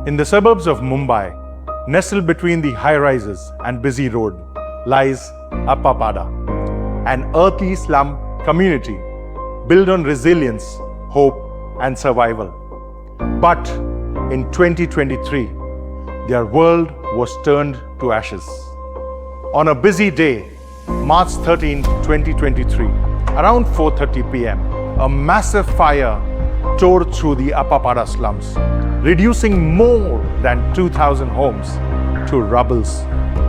In the suburbs of Mumbai, nestled between the high-rises and busy road, lies Appapada, an earthy slum community built on resilience, hope, and survival. But in 2023, their world was turned to ashes. On a busy day, March 13, 2023, around 4:30 p.m., a massive fire tore through the Appapada slums, reducing more than 2,000 homes to rubbles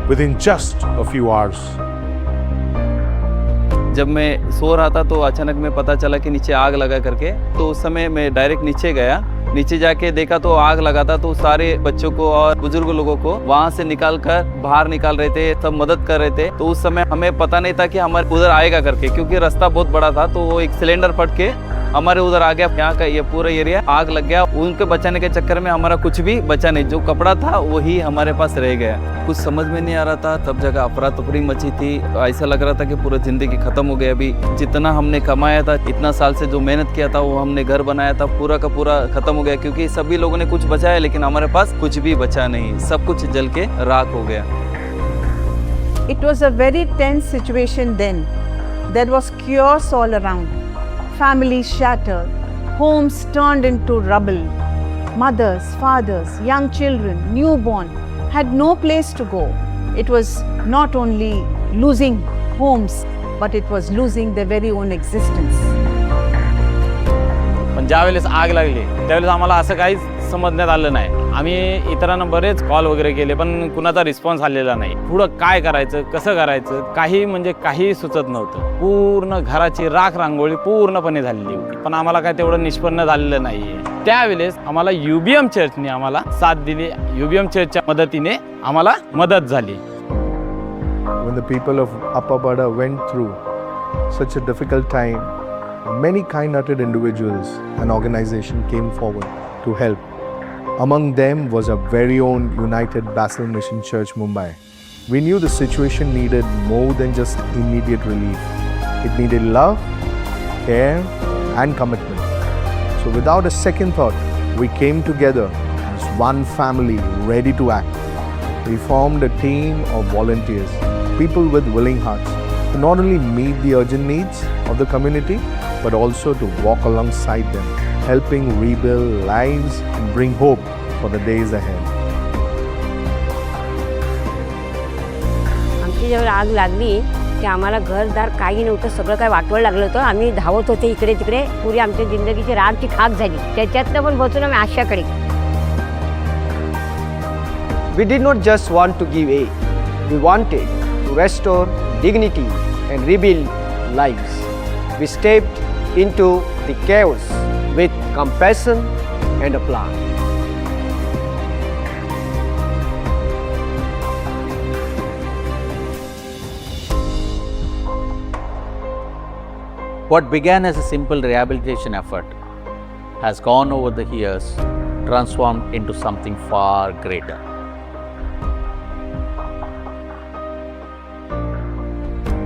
within just a few hours. जब मैं सो रहा था तो अचानक में पता चला कि नीचे आग लगा करके, तो उस समय मैं डायरेक्ट नीचे गया। नीचे जाके देखा तो आग लगा था, तो सारे बच्चों को और बुजुर्ग लोगों को वहां से निकाल कर बाहर निकाल रहे थे, सब मदद कर रहे थे। तो उस समय हमें पता नहीं था कि हमारे उधर आएगा करके, क्योंकि रास्ता बहुत बड़ा था। तो वो एक सिलेंडर फट के हमारे उधर आ गया। यहाँ का ये पूरा एरिया आग लग गया। उनके बचाने के चक्कर में हमारा कुछ भी बचा नहीं, जो कपड़ा था वही हमारे पास रह गया। कुछ समझ में नहीं आ रहा था, सब जगह अफरा तफरी मची थी। ऐसा लग रहा था कि पूरा जिंदगी खत्म हो गया। अभी जितना हमने कमाया था, इतना साल से जो मेहनत किया था, वो हमने घर बनाया था, पूरा का पूरा खत्म हो गया। क्योंकि सभी लोगों ने कुछ बचाया, लेकिन हमारे पास कुछ भी बचा नहीं, सब कुछ जल के राख हो गया। It was a very tense situation then. There was chaos all around. Families shattered, homes turned into rubble. Mothers, fathers, young children, newborn had no place to go. It was not only losing homes, but it was losing their very own existence. पण ज्यावेळेस आग लागली त्यावेळेस आम्हाला असं काहीच समजण्यात आलं नाही। आम्ही इतरांना बरेच कॉल वगैरे केले, पण कुणाचा रिस्पॉन्स आलेला नाही। पुढं काय करायचं, कसं करायचं, काही म्हणजे काही सुचत नव्हतं। पूर्ण घराची राख रांगोळी पूर्णपणे झालेली होती, पण आम्हाला काय तेवढं निष्पन्न झालेलं नाहीये। त्यावेळेस आम्हाला युबीएम चर्चने आम्हाला साथ दिली। युबीएम चर्चच्या मदतीने आम्हाला मदत झाली। When the people of Appapada went through such a difficult time, many kind-hearted individuals and organizations came forward to help. Among them was our very own United Basil Mission Church, Mumbai. We knew the situation needed more than just immediate relief. It needed love, care, and commitment. So without a second thought, we came together as one family ready to act. We formed a team of volunteers, people with willing hearts, to not only meet the urgent needs of the community, but also to walk alongside them, helping rebuild lives and bring hope for the days ahead. आमची जेव्हा आग लागली की आम्हाला घरदार काही नव्हतं, सगळं काय वाटवळ लागलं होतं। आम्ही धावत होते इकडे तिकडे, पुरी आमच्या जिंदगीची रागची खाक झाली। त्याच्यातनं पण बसून आम्ही आशाकडे। We did not just want to give aid, we wanted to restore dignity and rebuild lives. We stepped into the chaos with compassion and a plan. What began as a simple rehabilitation effort has gone over the years, transformed into something far greater.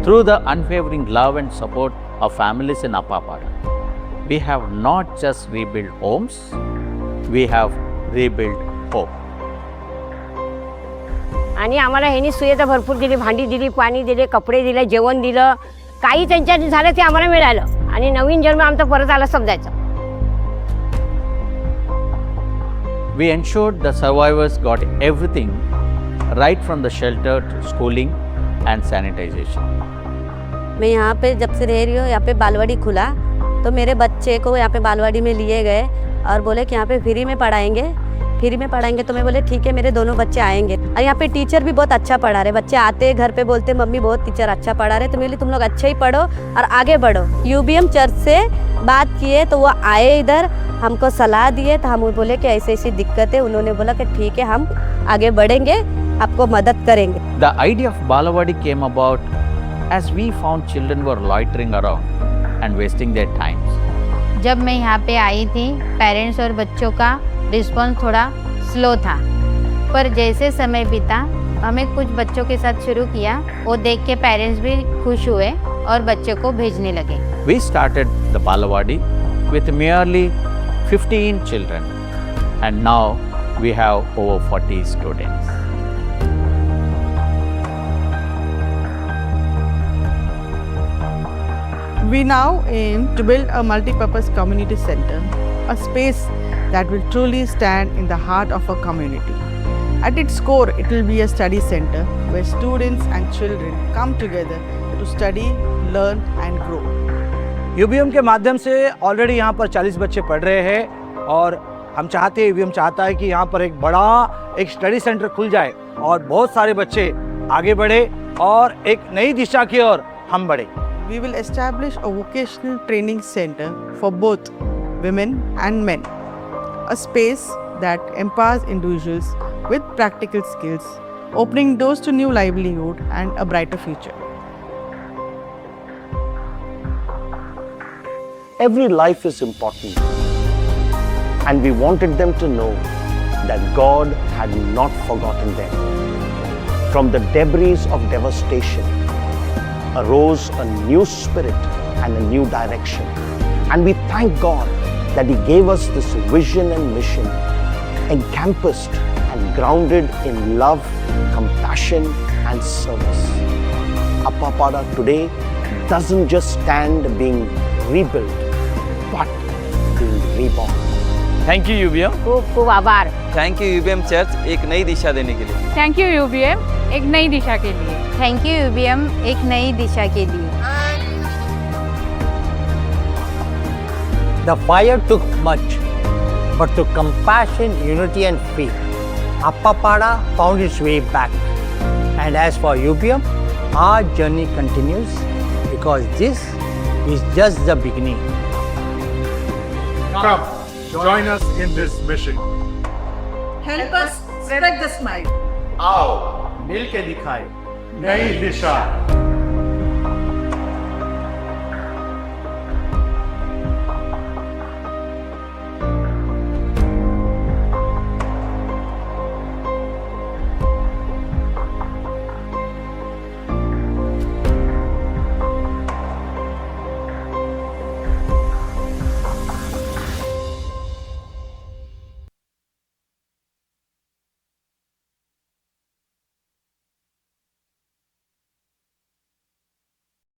Through the unwavering love and support of families in Appapada, we have not just rebuilt homes, we have rebuilt hope. आणि आम्हाला ह्यांनी सुविधा भरपूर दिली, भांडी दिली, पाणी दिले, कपडे दिले, जेवण दिलं। काही त्यांच्यात झालं ते आम्हाला मिळालं आणि नवीन जन्म आमचा परत आला समजायचं। We ensured the survivors got everything right from the shelter to schooling and sanitization. मैं यहाँ पे जब से रह रही हूँ, यहाँ पे बालवाड़ी खुला तो मेरे बच्चे को यहाँ पे बालवाड़ी में लिए गए और बोले कि यहाँ पे फ्री में पढ़ाएंगे। तो मैं बोले ठीक है, मेरे दोनों बच्चे आएंगे। और यहाँ पे टीचर भी बहुत अच्छा पढ़ा रहे। बच्चे आते घर पे बोलते मम्मी बहुत टीचर अच्छा पढ़ा रहे। तो मैं बोली तुम लोग अच्छा ही पढ़ो और आगे बढ़ो। यूबीएम चर्च से बात किए तो वो आए इधर, हमको सलाह दिए। तो हम बोले कि ऐसी ऐसी दिक्कत है। उन्होंने बोला कि ठीक है, हम आगे बढ़ेंगे, आपको मदद करेंगे। The idea of Balawadi came about as we found children were loitering around and wasting their times. जब मैं यहाँ पे आई थी, पेरेंट्स और बच्चों का रिस्पॉन्स थोड़ा स्लो था, पर जैसे समय बीता हमें कुछ बच्चों के साथ शुरू किया। वो देख के पेरेंट्स भी खुश हुए और बच्चों को भेजने लगे। We started the Balawadi with merely 15 children, and now we have over 40 students. We now aim to build a multi-purpose community center, a space that will truly stand in the heart of a community. At its core, it will be a study center where students and children come together to study, learn and grow. UBM के माध्यम से already यहाँ पर 40 बच्चे पढ़ रहे हैं और हम चाहते हैं, यूबीएम चाहता है कि यहाँ पर एक बड़ा एक स्टडी सेंटर खुल जाए और बहुत सारे बच्चे आगे बढ़े और एक नई दिशा की ओर हम बढ़े. We will establish a vocational training center for both women and men, a space that empowers individuals with practical skills, opening doors to new livelihood and a brighter future. Every life is important, and we wanted them to know that God had not forgotten them. From the debris of devastation arose a new spirit and a new direction. And we thank God that He gave us this vision and mission, encompassed and grounded in love, compassion, and service. Appapada today doesn't just stand being rebuilt, but being reborn. Thank you UBM. खूप खूप आभार. Thank you UBM church एक नई दिशा देने के लिए. Thank you UBM एक नई दिशा के लिए. थैंक यू यूबीएम एक नई दिशा के लिए. The fire took much, but through compassion, unity and faith, Appapada found its way back. And as for UBM, our journey continues because this is just the beginning. Come, join us in this mission. Help us spread the smile. आओ मिल के दिखाए नई दिशा.